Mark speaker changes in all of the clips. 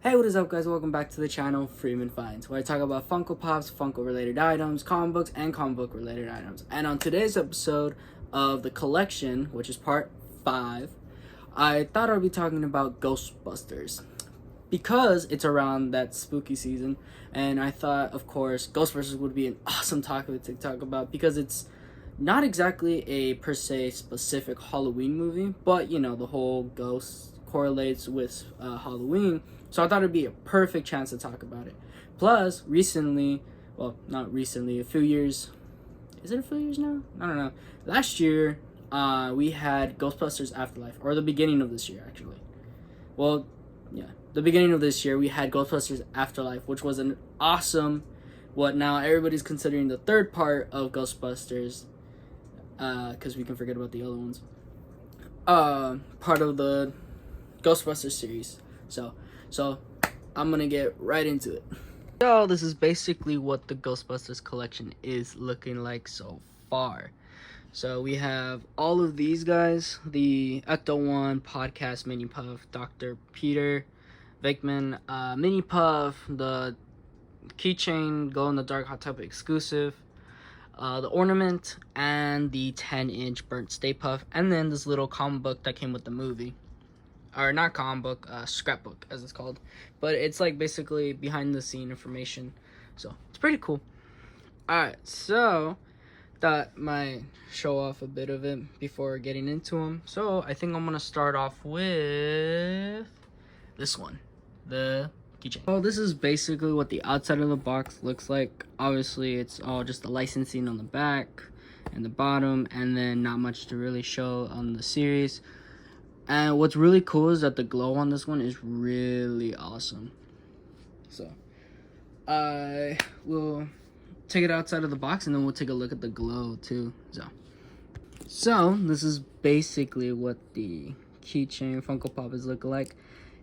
Speaker 1: Hey, what is up, guys? Welcome back to the channel Freeman Finds, where I talk about Funko Pops, Funko related items, comic books, and comic book related items. And on today's episode of the collection, which is part 5, I thought I'd be talking about Ghostbusters because it's around that spooky season, and I thought, of course, Ghostbusters would be an awesome topic to talk about because it's not exactly a per se specific Halloween movie, but you know, the whole ghost correlates with Halloween. So I thought it'd be a perfect chance to talk about it. Plus, recently, well, not recently, a few years, is it a few years now? I don't know. Last year, we had Ghostbusters Afterlife, or the beginning of this year, actually. Well, yeah, the beginning of this year, we had Ghostbusters Afterlife, which was an awesome, what now everybody's considering the third part of Ghostbusters, because we can forget about the other ones. Part of the Ghostbusters series. So I'm gonna get right into it. So this is basically what the Ghostbusters collection is looking like so far. So we have all of these guys: the Ecto-1 Podcast Mini Puff, Dr. Peter Venkman Mini Puff, the Keychain Glow in the Dark Hot Topic exclusive, the ornament, and the 10-inch Burnt Stay Puff, and then this little comic book that came with the movie. Or not comic book, scrapbook as it's called, but it's like basically behind the scene information, so it's pretty cool. Alright, so that might show off a bit of it before getting into them. So I think I'm gonna start off with this one, the keychain. Oh, this is basically what the outside of the box looks like. Obviously it's all just the licensing on the back and the bottom, and then not much to really show on the series. And what's really cool is that the glow on this one is really awesome. So I will take it outside of the box and then we'll take a look at the glow too. So this is basically what the keychain Funko Pop is looking like.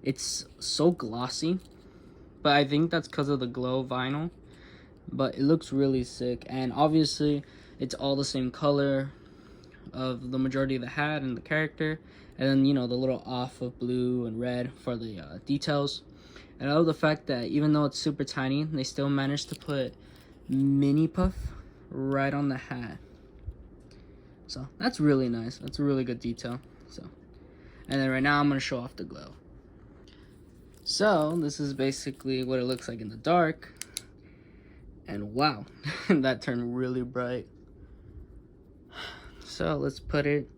Speaker 1: It's so glossy, but I think that's because of the glow vinyl. But it looks really sick, and obviously it's all the same color of the majority of the hat and the character. And then, you know, the little off of blue and red for the details. And I love the fact that even though it's super tiny, they still managed to put Mini Puff right on the hat. So that's really nice. That's a really good detail. And then right now I'm going to show off the glow. So this is basically what it looks like in the dark. And wow, that turned really bright. So let's put it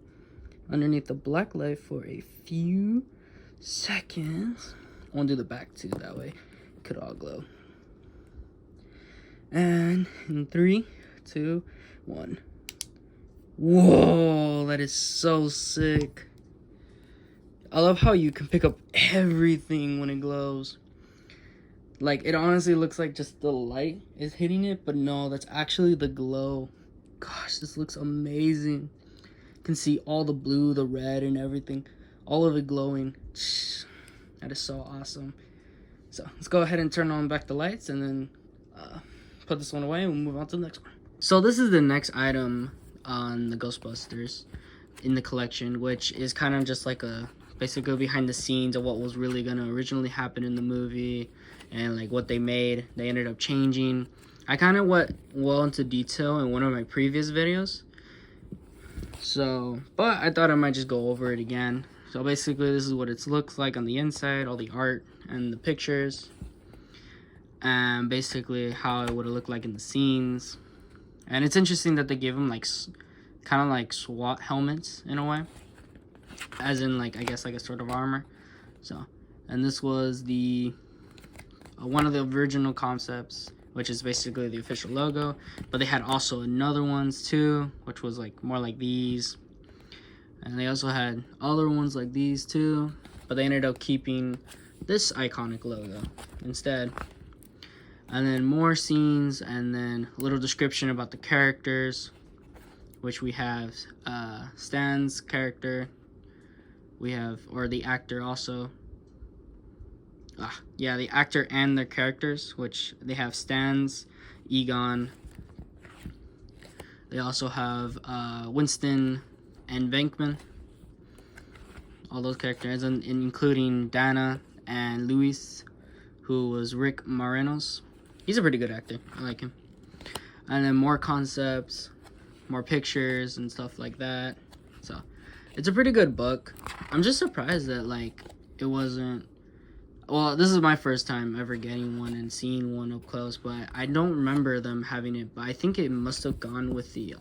Speaker 1: underneath the black light for a few seconds. I want to do the back too, that way it could all glow. And in 3, 2, 1. Whoa, that is so sick. I love how you can pick up everything when it glows. Like, it honestly looks like just the light is hitting it, but no, that's actually the glow. Gosh, this looks amazing. Can see all the blue, the red, and everything, all of it glowing. That is so awesome. So let's go ahead and turn on back the lights and then put this one away and we'll move on to the next one. So this is the next item on the Ghostbusters in the collection, which is kind of just like a basically behind the scenes of what was really gonna originally happen in the movie and like what they made. They ended up changing. I kind of went well into detail in one of my previous videos. So, but I thought I might just go over it again. So basically this is what it looks like on the inside, all the art and the pictures. And basically how it would have looked like in the scenes. And it's interesting that they gave them like, kind of like SWAT helmets in a way. As in like, I guess like a sort of armor. So, and this was the, one of the original concepts, which is basically the official logo, but they had also another ones too, which was like more like these, and they also had other ones like these too, but they ended up keeping this iconic logo instead. And then more scenes, and then a little description about the characters, which we have Stan's character, we have, or the actor also. Yeah, the actor and their characters, which they have Stan's, Egon. They also have Winston and Venkman. All those characters, and including Dana and Luis. who was Rick Moranis. He's a pretty good actor. I like him. And then more concepts, more pictures and stuff like that. So it's a pretty good book. I'm just surprised that like it wasn't. Well, this is my first time ever getting one and seeing one up close, but I don't remember them having it. But I think it must have gone with the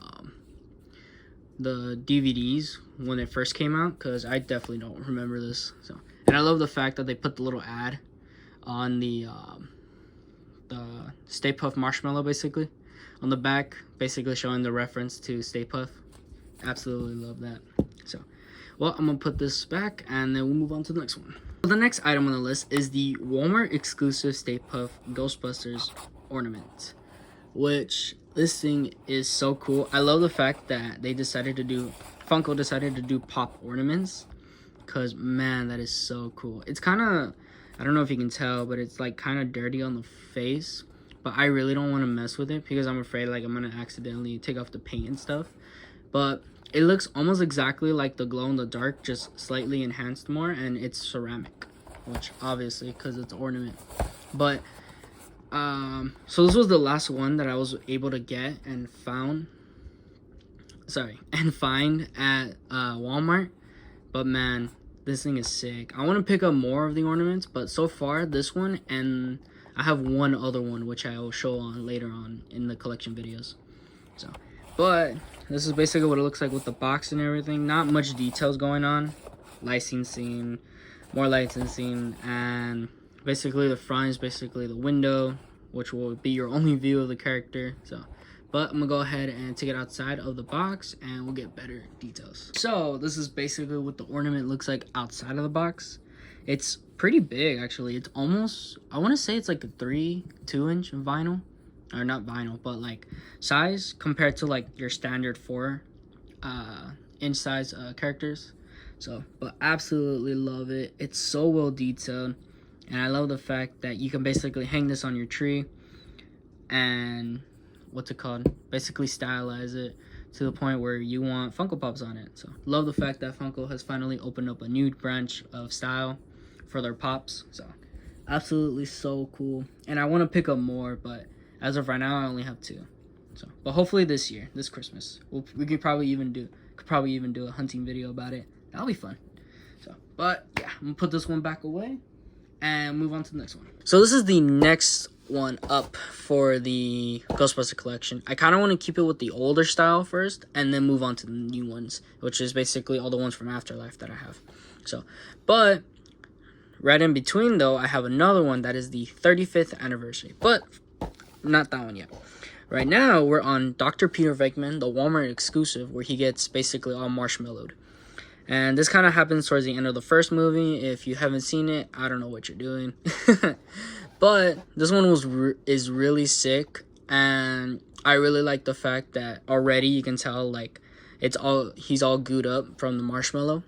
Speaker 1: DVDs when it first came out, because I definitely don't remember this. So, and I love the fact that they put the little ad on the Stay Puft Marshmallow, basically on the back, basically showing the reference to Stay Puft. Absolutely love that. So, well, I'm gonna put this back and then we'll move on to the next one. So the next item on the list is the Walmart exclusive Stay Puft Ghostbusters ornament, which this thing is so cool. I love the fact that Funko decided to do pop ornaments, because man, that is so cool. It's kind of, I don't know if you can tell, but it's like kind of dirty on the face, but I really don't want to mess with it because I'm afraid like I'm gonna accidentally take off the paint and stuff. But it looks almost exactly like the glow in the dark, just slightly enhanced more, and it's ceramic, which obviously because it's ornament. But so this was the last one that I was able to get and find at Walmart. But man, this thing is sick. I want to pick up more of the ornaments, but so far this one, and I have one other one which I will show on later on in the collection videos. So, but this is basically what it looks like with the box and everything. Not much details going on. Licensing, more licensing, and basically the front is basically the window, which will be your only view of the character. So, but I'm gonna go ahead and take it outside of the box and we'll get better details. So this is basically what the ornament looks like outside of the box. It's pretty big actually. It's almost, I want to say it's like a 2-inch vinyl, or not vinyl, but like size compared to like your standard 4-inch size characters. So, but absolutely love it. It's so well detailed, and I love the fact that you can basically hang this on your tree and basically stylize it to the point where you want Funko Pops on it. So love the fact that Funko has finally opened up a new branch of style for their Pops. So absolutely so cool, and I want to pick up more, but as of right now I only have 2. So, but hopefully this year, this Christmas, we could probably even do a hunting video about it. That'll be fun. So, but yeah, I'm gonna put this one back away and move on to the next one. So this is the next one up for the Ghostbuster collection. I kind of want to keep it with the older style first and then move on to the new ones, which is basically all the ones from Afterlife that I have. So, but right in between though, I have another one that is the 35th anniversary, but not that one yet. Right now we're on Dr. Peter Venkman, the Walmart exclusive, where he gets basically all marshmallowed. And this kind of happens towards the end of the first movie. If you haven't seen it, I don't know what you're doing. But this one is really sick, and I really like the fact that already you can tell like he's all gooed up from the marshmallow,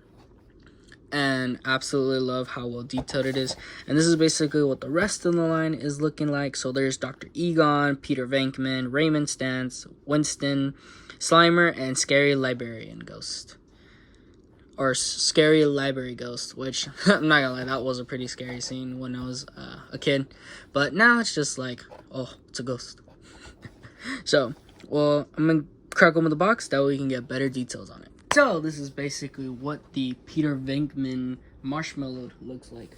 Speaker 1: and absolutely love how well detailed it is. And this is basically what the rest of the line is looking like. So there's Dr. Egon, Peter Venkman, Raymond Stantz, Winston, Slimer, and Scary Librarian Ghost. Or Scary Library Ghost, which I'm not gonna lie, that was a pretty scary scene when I was a kid. But now it's just like, oh, it's a ghost. So, well, I'm gonna crack open the box, that way we can get better details on it. So, this is basically what the Peter Venkman marshmallow looks like.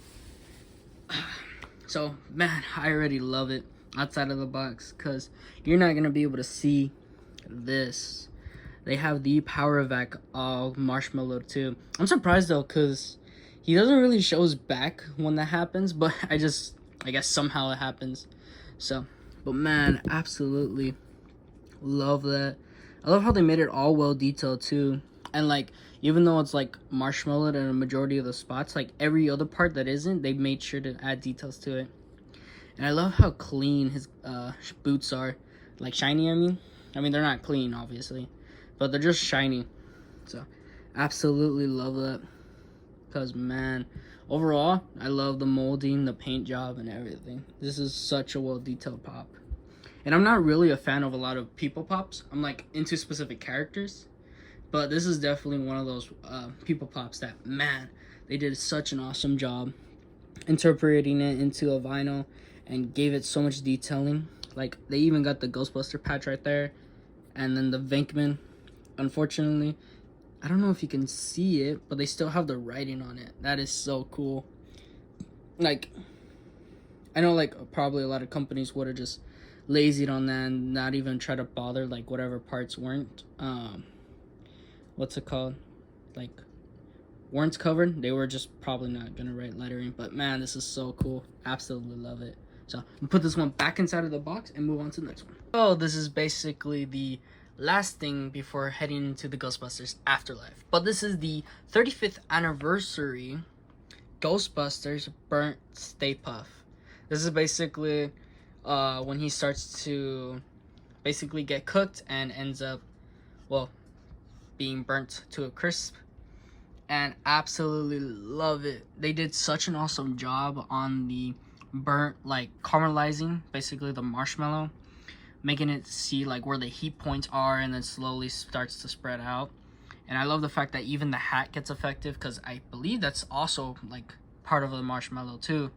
Speaker 1: So, man, I already love it outside of the box, because you're not gonna be able to see this. They have the Power Vac all marshmallow too. I'm surprised though, because he doesn't really show his back when that happens, but I guess somehow it happens. So, but man, absolutely love that. I love how they made it all well detailed too. And like, even though it's like marshmallow in a majority of the spots, like every other part that isn't, they made sure to add details to it. And I love how clean his boots are. Like shiny, I mean they're not clean obviously, but they're just shiny. So absolutely love that, because man, overall I love the molding, the paint job, and everything. This is such a well detailed pop. And I'm not really a fan of a lot of people pops. I'm like into specific characters, but this is definitely one of those people pops that, man, they did such an awesome job. interpreting it into a vinyl and gave it so much detailing. Like, they even got the Ghostbuster patch right there, and then the Venkman. Unfortunately, I don't know if you can see it, but they still have the writing on it. That is so cool. Like, I know, like, probably a lot of companies would have just lazied on that and not even try to bother, like, whatever parts weren't, what's it called? Like, weren't covered. They were just probably not gonna write lettering. But man, this is so cool. Absolutely love it. So I'm gonna put this one back inside of the box and move on to the next one. So this is basically the last thing before heading into the Ghostbusters Afterlife. But this is the 35th anniversary Ghostbusters Burnt Stay Puft. This is basically when he starts to basically get cooked and ends up, well, being burnt to a crisp. And absolutely love it. They did such an awesome job on the burnt, like, caramelizing basically the marshmallow, making it see like where the heat points are, and then slowly starts to spread out. And I love the fact that even the hat gets effective, because I believe that's also like part of the marshmallow too,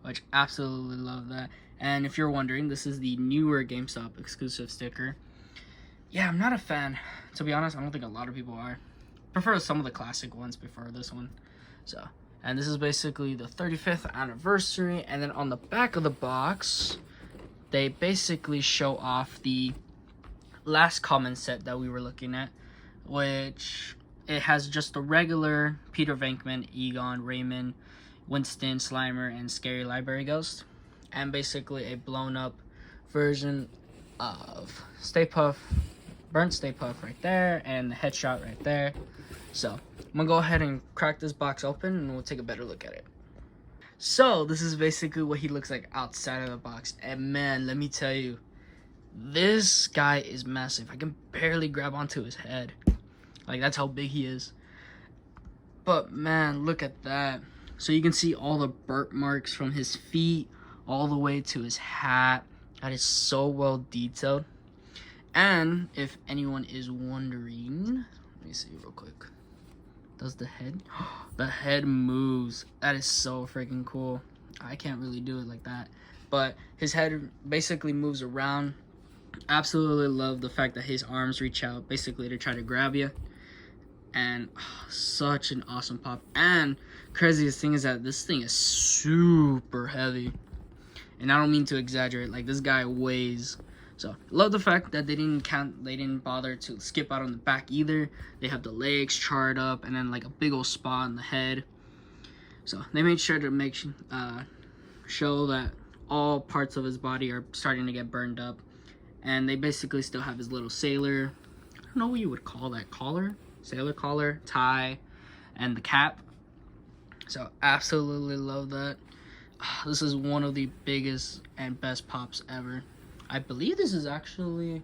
Speaker 1: which absolutely love that. And if you're wondering, this is the newer GameStop exclusive sticker. Yeah, I'm not a fan, to be honest. I don't think a lot of people are. Prefer some of the classic ones before this one. So, and this is basically the 35th anniversary. And then on the back of the box, they basically show off the last common set that we were looking at, which it has just the regular Peter Venkman, Egon, Raymond, Winston, Slimer, and Scary Library Ghost, and basically a blown up version of Stay Puft, Burnt Stay Puft right there, and the headshot right there. So I'm gonna go ahead and crack this box open and we'll take a better look at it. So this is basically what he looks like outside of the box, and man, let me tell you, this guy is massive. I can barely grab onto his head. Like, that's how big he is. But man, look at that. So you can see all the burnt marks from his feet all the way to his hat. That is so well detailed. And if anyone is wondering, let me see real quick. Does the head? The head moves. That is so freaking cool. I can't really do it like that, but his head basically moves around. Absolutely love the fact that his arms reach out basically to try to grab you. And such an awesome pop. And craziest thing is that this thing is super heavy. And I don't mean to exaggerate, like, this guy weighs. So love the fact that they didn't bother to skip out on the back either. They have the legs charred up and then like a big old spot on the head. So they made sure to show that all parts of his body are starting to get burned up. And they basically still have his little sailor, I don't know what you would call that, collar? Sailor collar, tie, and the cap. So absolutely love that. This is one of the biggest and best pops ever. I believe this is actually,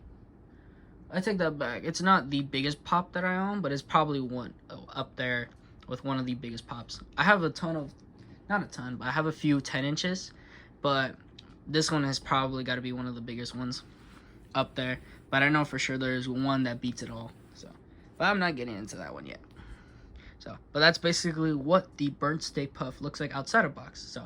Speaker 1: I take that back. It's not the biggest pop that I own, but it's probably one up there with one of the biggest pops. I have a ton of, not a ton, but I have a few 10 inches, but this one has probably got to be one of the biggest ones up there. But I know for sure there's one that beats it all. So, but I'm not getting into that one yet. So, but that's basically what the Burnt Stay Puft looks like outside of box. So,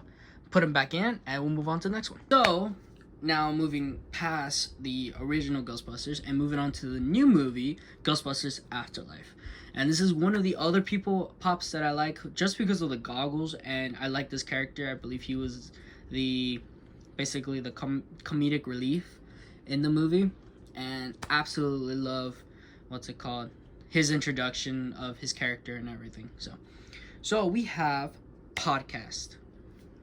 Speaker 1: put him back in and we'll move on to the next one. So, now moving past the original Ghostbusters and moving on to the new movie, Ghostbusters Afterlife. And this is one of the other people pops that I like just because of the goggles, and I like this character. I believe he was basically the comedic relief in the movie, and absolutely love, his introduction of his character and everything. So we have podcast.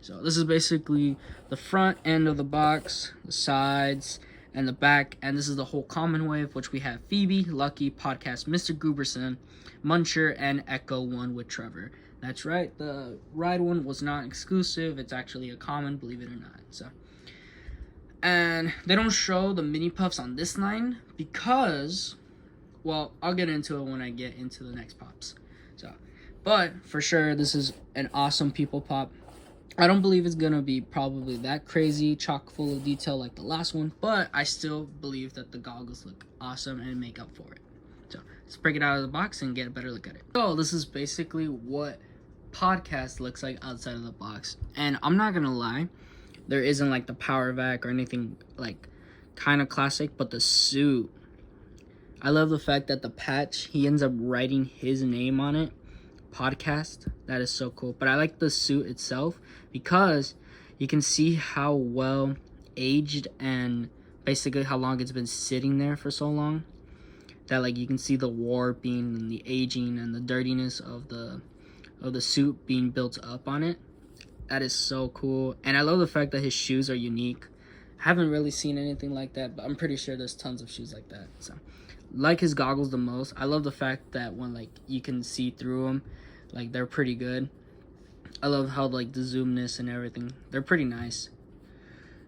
Speaker 1: So this is basically the front end of the box, the sides, and the back. And this is the whole common wave, which we have Phoebe, Lucky, Podcast, Mr. Gooberson, Muncher, and Echo One with Trevor. That's right, the ride one was not exclusive. It's actually a common, believe it or not. So, and they don't show the mini puffs on this line because, well, I'll get into it when I get into the next pops. So, but for sure, this is an awesome people pop. I don't believe it's going to be probably that crazy, chock full of detail like the last one, but I still believe that the goggles look awesome and make up for it. So let's break it out of the box and get a better look at it. So this is basically what podcast looks like outside of the box. And I'm not gonna lie, there isn't like the power vac or anything like kind of classic, but the suit, I love the fact that the patch, he ends up writing his name on it. Podcast, that is so cool. But I like the suit itself because you can see how well aged and basically how long it's been sitting there for so long, that like you can see the warping and the aging and the dirtiness of the suit being built up on it. That is so cool. And I love the fact that his shoes are unique. I haven't really seen anything like that, but I'm pretty sure there's tons of shoes like that. So like his goggles the most. I love the fact that when like you can see through them, like they're pretty good. I love how like the zoomness and everything, they're pretty nice.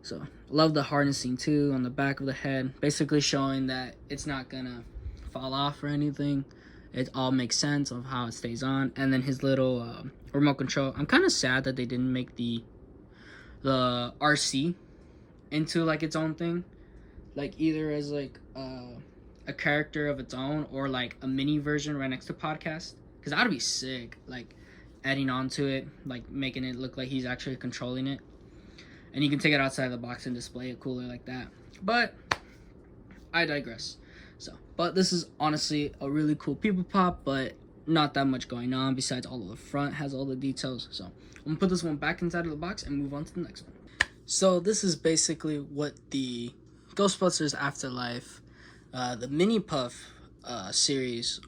Speaker 1: So love the harnessing too on the back of the head, basically showing that it's not gonna fall off or anything. It all makes sense of how it stays on. And then his little remote control. I'm kind of sad that they didn't make the RC into like its own thing, like either as like a character of its own or like a mini version right next to podcast, because that'd be sick, like adding on to it, like making it look like he's actually controlling it, and you can take it outside the box and display it cooler like that. But I digress. So, but this is honestly a really cool people pop, but not that much going on besides all of the front has all the details. So I'm gonna put this one back inside of the box and move on to the next one. So this is basically what the Ghostbusters Afterlife, the mini puff series.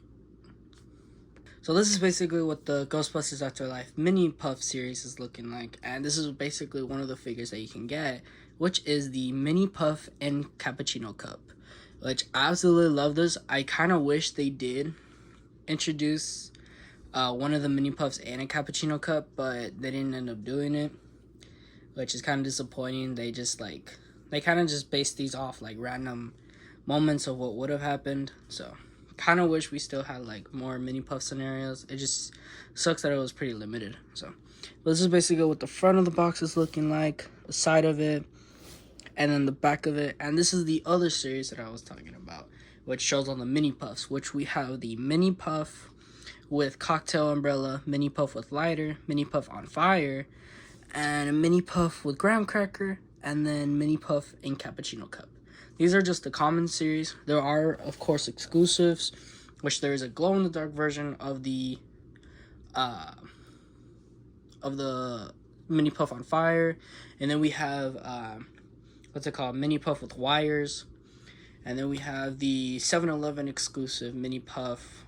Speaker 1: So this is basically what the Ghostbusters Afterlife mini puff series is looking like, and this is basically one of the figures that you can get, which is the mini puff and cappuccino cup, which I absolutely love this. I kind of wish they did introduce one of the mini puffs and a cappuccino cup, but they didn't end up doing it, which is kind of disappointing. They kind of just based these off like random moments of what would have happened. So kind of wish we still had like more mini puff scenarios. It just sucks that it was pretty limited. So but this is basically what the front of the box is looking like, the side of it, and then the back of it. And this is the other series that I was talking about, which shows on the mini puffs, which we have the mini puff with cocktail umbrella, mini puff with lighter, mini puff on fire, and a mini puff with graham cracker, and then mini puff in cappuccino cup. These are just the common series. There are, of course, exclusives, which there is a glow-in-the-dark version of the mini puff on fire, and then we have what's it called, mini puff with wires, and then we have the 7-Eleven exclusive mini puff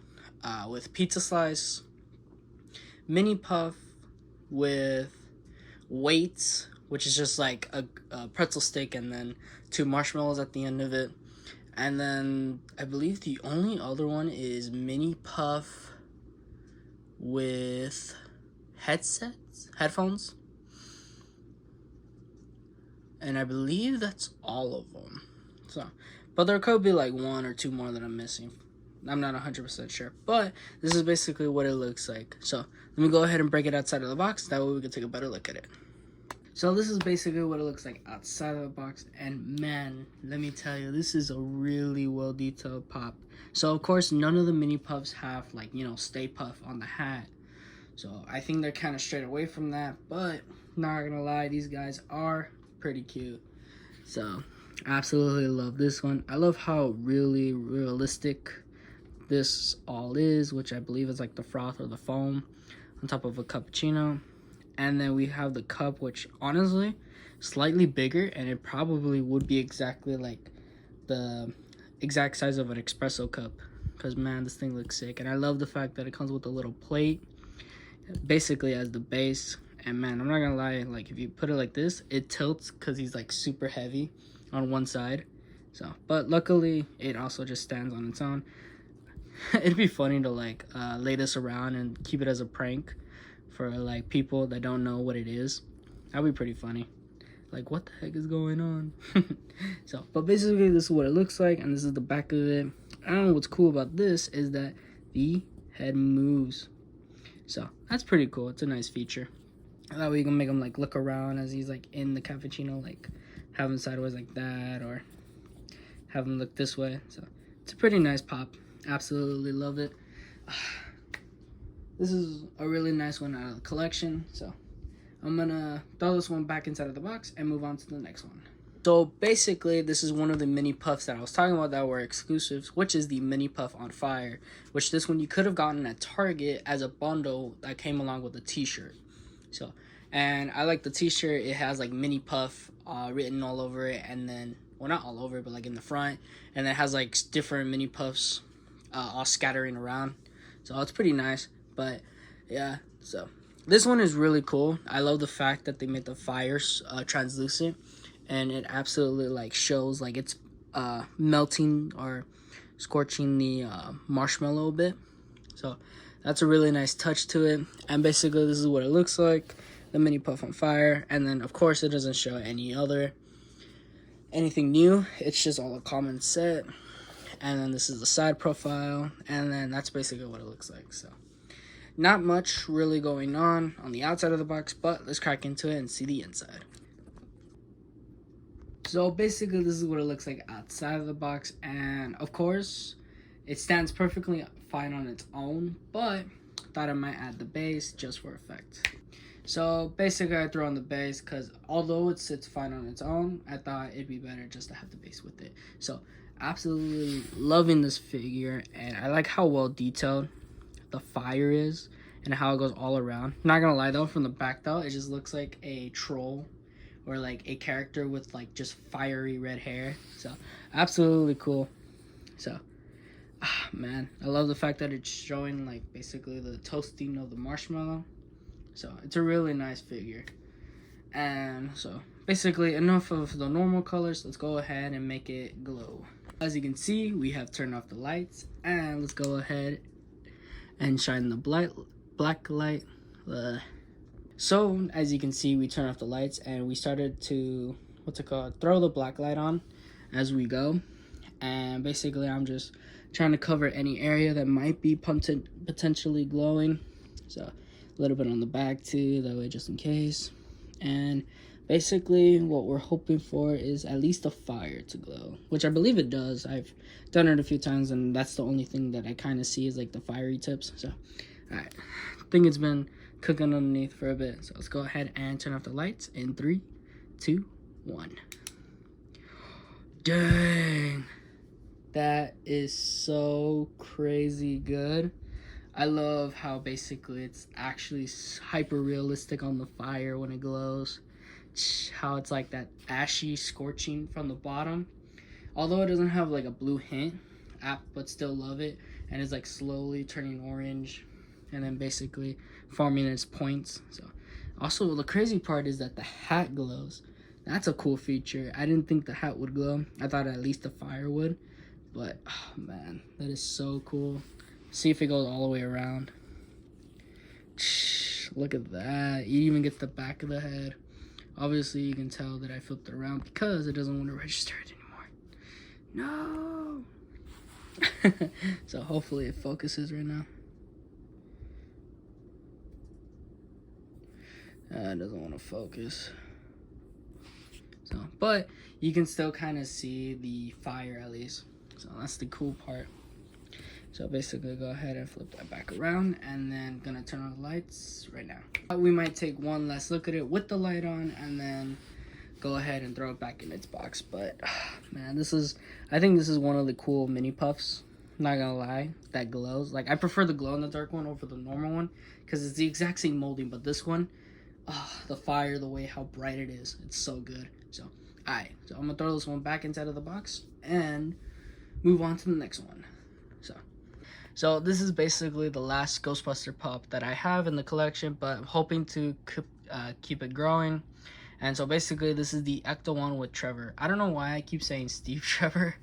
Speaker 1: with pizza slice, mini puff with weights, which is just like a pretzel stick and then 2 marshmallows at the end of it. And then I believe the only other one is mini puff with headphones. And I believe that's all of them. So, but there could be like 1 or 2 more that I'm missing. I'm not 100% sure. But this is basically what it looks like. So let me go ahead and break it outside of the box. That way we can take a better look at it. So this is basically what it looks like outside of the box, and man, let me tell you, this is a really well detailed pop. So of course, none of the mini puffs have like, you know, Stay Puff on the hat. So I think they're kind of straight away from that, but not gonna lie, these guys are pretty cute. So absolutely love this one. I love how really realistic this all is, which I believe is like the froth or the foam on top of a cappuccino. And then we have the cup, which honestly, slightly bigger, and it probably would be exactly like the exact size of an espresso cup. Because man, this thing looks sick. And I love the fact that it comes with a little plate, basically as the base. And man, I'm not gonna lie, like if you put it like this, it tilts because he's like super heavy on one side. So, but luckily, it also just stands on its own. It'd be funny to like lay this around and keep it as a prank for like people that don't know what it is. That'd be pretty funny. Like, what the heck is going on? So, but basically this is what it looks like, and this is the back of it. I don't know what's cool about this is that the head moves. So that's pretty cool. It's a nice feature. That way you can make him like look around as he's like in the cappuccino, like have him sideways like that, or have him look this way. So it's a pretty nice pop. Absolutely love it. this is a really nice one out of the collection. So I'm gonna throw this one back inside of the box and move on to the next one. So basically, this is one of the mini puffs that I was talking about that were exclusives, which is the mini puff on fire, which this one you could have gotten at Target as a bundle that came along with a t-shirt. So, and I like the t-shirt. It has like mini puff written all over it, and then, well, not all over it, but like in the front, and then it has like different mini puffs all scattering around. So it's pretty nice. But yeah, so this one is really cool. I love the fact that they made the fires translucent, and it absolutely like shows like it's melting or scorching the marshmallow a bit. So that's a really nice touch to it. And basically this is what it looks like, the mini puff on fire. And then of course it doesn't show anything new. It's just all a common set. And then this is the side profile, and then that's basically what it looks like. So not much really going on the outside of the box, but let's crack into it and see the inside. So basically this is what it looks like outside of the box, and of course it stands perfectly fine on its own, but thought I might add the base just for effect. So basically I threw on the base because although it sits fine on its own, I thought it'd be better just to have the base with it. So absolutely loving this figure, and I like how well detailed the fire is and how it goes all around. Not gonna lie though, from the back though, it just looks like a troll or like a character with like just fiery red hair. So absolutely cool. So man, I love the fact that it's showing like basically the toasting of the marshmallow. So it's a really nice figure. And so basically enough of the normal colors, let's go ahead and make it glow. As you can see, we have turned off the lights, and let's go ahead and shine the black light. So as you can see, we turned off the lights and we started to throw the black light on as we go. And basically I'm just trying to cover any area that might be potentially glowing. So a little bit on the back too, that way just in case. And basically what we're hoping for is at least a fire to glow, which I believe it does. I've done it a few times, and that's the only thing that I kind of see is like the fiery tips. So alright, I think it's been cooking underneath for a bit, so let's go ahead and turn off the lights in 3, 2, 1. Dang, that is so crazy good. I love how basically it's actually hyper realistic on the fire when it glows. How it's like that ashy scorching from the bottom, although it doesn't have like a blue hint, but still love it. And it's like slowly turning orange and then basically forming its points. So also the crazy part is that the hat glows. That's a cool feature. I didn't think the hat would glow. I thought at least the fire would, but oh man, that is so cool. See if it goes all the way around. Look at that. It even gets the back of the head. Obviously, you can tell that I flipped it around because it doesn't want to register it anymore. No! So hopefully it focuses right now. It doesn't want to focus. So, but you can still kind of see the fire at least. So that's the cool part. So basically go ahead and flip that back around, and then gonna turn on the lights right now. We might take one last look at it with the light on and then go ahead and throw it back in its box. But man, I think this is one of the cool mini puffs, not gonna lie, that glows. Like I prefer the glow in the dark one over the normal one because it's the exact same molding, but this one, the fire, the way how bright it is, it's so good. So alright, so I'm gonna throw this one back inside of the box and move on to the next one. So this is basically the last Ghostbuster pup that I have in the collection, but I'm hoping to keep it growing. And so basically this is the Ecto one with Trevor. I don't know why I keep saying Steve Trevor.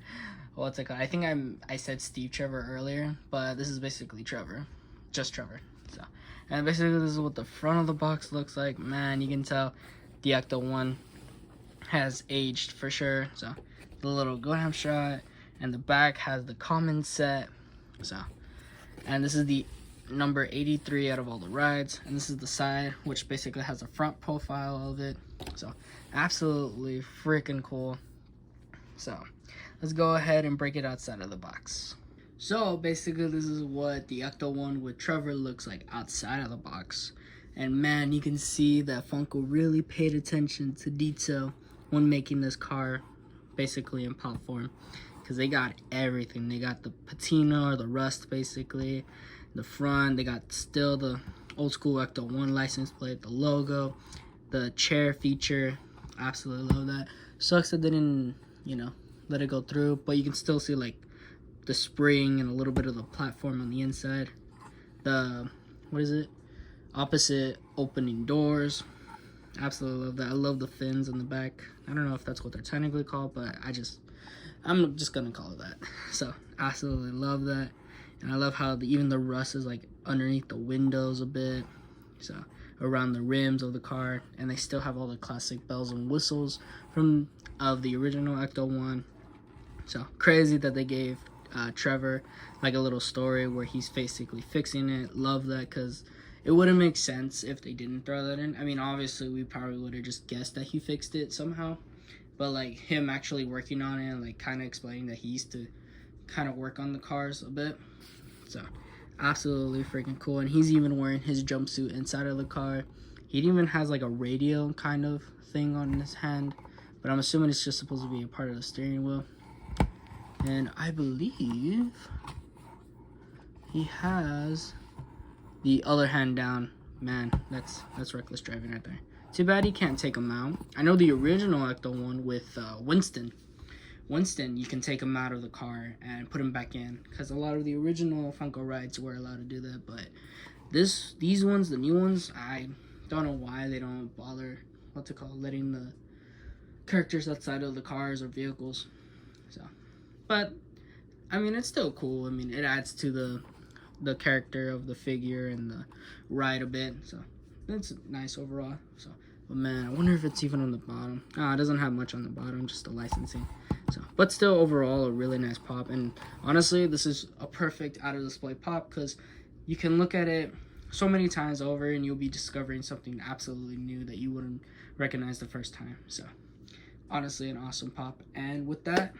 Speaker 1: What's it called? I think I said Steve Trevor earlier, but this is basically Trevor. Just Trevor. So, and basically this is what the front of the box looks like. Man, you can tell the Ecto one has aged for sure. So the little glam shot, and the back has the common set. So, and this is the number 83 out of all the rides, and this is the side, which basically has a front profile of it. So absolutely freaking cool. So let's go ahead and break it outside of the box. So basically, this is what the Ecto one with Trevor looks like outside of the box. And man, you can see that Funko really paid attention to detail when making this car basically in pop form. Because they got everything. They got the patina or the rust basically. The front, they got still the old school Ecto 1 license plate, the logo, the chair feature. Absolutely love that. Sucks that they didn't, let it go through. But you can still see like the spring and a little bit of the platform on the inside. The opposite opening doors. Absolutely love that. I love the fins in the back. I don't know if that's what they're technically called, but I'm just gonna call it that. So absolutely love that. And I love how even the rust is like underneath the windows a bit, so around the rims of the car. And they still have all the classic bells and whistles of the original Ecto 1. So crazy that they gave Trevor like a little story where he's basically fixing it. Love that, because it wouldn't make sense if they didn't throw that in. I mean, obviously we probably would have just guessed that he fixed it somehow, but like him actually working on it and like kind of explaining that he used to kind of work on the cars a bit. So absolutely freaking cool. And he's even wearing his jumpsuit inside of the car. He even has like a radio kind of thing on his hand, but I'm assuming it's just supposed to be a part of the steering wheel. And I believe he has the other hand down. Man, that's reckless driving right there. Too bad he can't take him out. I know the original Ecto one with Winston, you can take him out of the car and put him back in, because a lot of the original Funko rides were allowed to do that. But these ones, the new ones, I don't know why they don't bother letting the characters outside of the cars or vehicles. So, but I mean, it's still cool. I mean, it adds to the character of the figure and the ride a bit. So it's nice overall. So, but man, I wonder if it's even on the bottom. It doesn't have much on the bottom, just the licensing. So, but still overall a really nice pop. And honestly, this is a perfect out of display pop, because you can look at it so many times over and you'll be discovering something absolutely new that you wouldn't recognize the first time. So honestly, an awesome pop. And with that,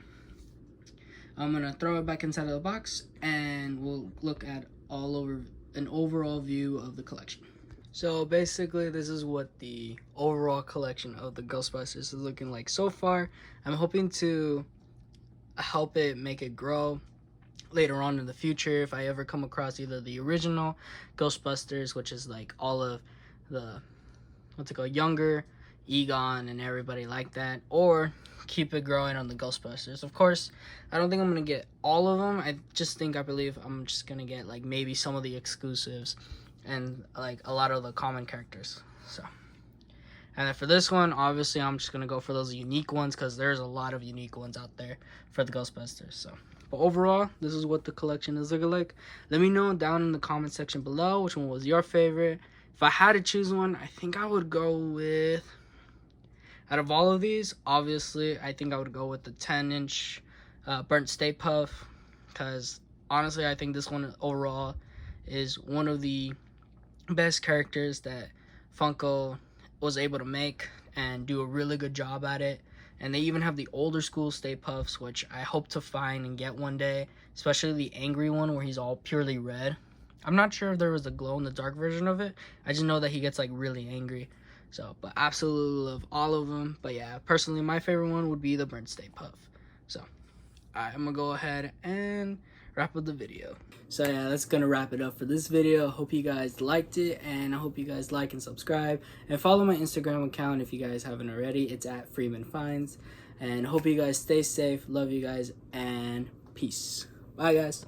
Speaker 1: I'm gonna throw it back inside of the box and we'll look at an overall view of the collection. So basically, this is what the overall collection of the Ghostbusters is looking like so far. I'm hoping to help it make it grow later on in the future if I ever come across either the original Ghostbusters, which is like all of the younger Egon and everybody like that, or keep it growing on the Ghostbusters. Of course, I don't think I'm gonna get all of them. I believe I'm just gonna get like maybe some of the exclusives and like a lot of the common characters. So, and then for this one, obviously I'm just gonna go for those unique ones, because there's a lot of unique ones out there for the Ghostbusters. So, but overall, this is what the collection is looking like. Let me know down in the comment section below which one was your favorite. If I had to choose one, I think I would go with, out of all of these, obviously I think I would go with the 10-inch burnt Stay Puft, because honestly I think this one overall is one of the best characters that Funko was able to make and do a really good job at it. And they even have the older school Stay Puffs, which I hope to find and get one day, especially the angry one where he's all purely red. I'm not sure if there was a glow in the dark version of it. I just know that he gets like really angry. So, but absolutely love all of them. But yeah, personally my favorite one would be the burnt Stay Puft. So alright, I'm gonna go ahead and wrap up the video. So yeah, that's gonna wrap it up for this video. Hope you guys liked it, and I hope you guys like and subscribe and follow my Instagram account if you guys haven't already. It's at Freeman Finds. And hope you guys stay safe. Love you guys, and peace. Bye guys.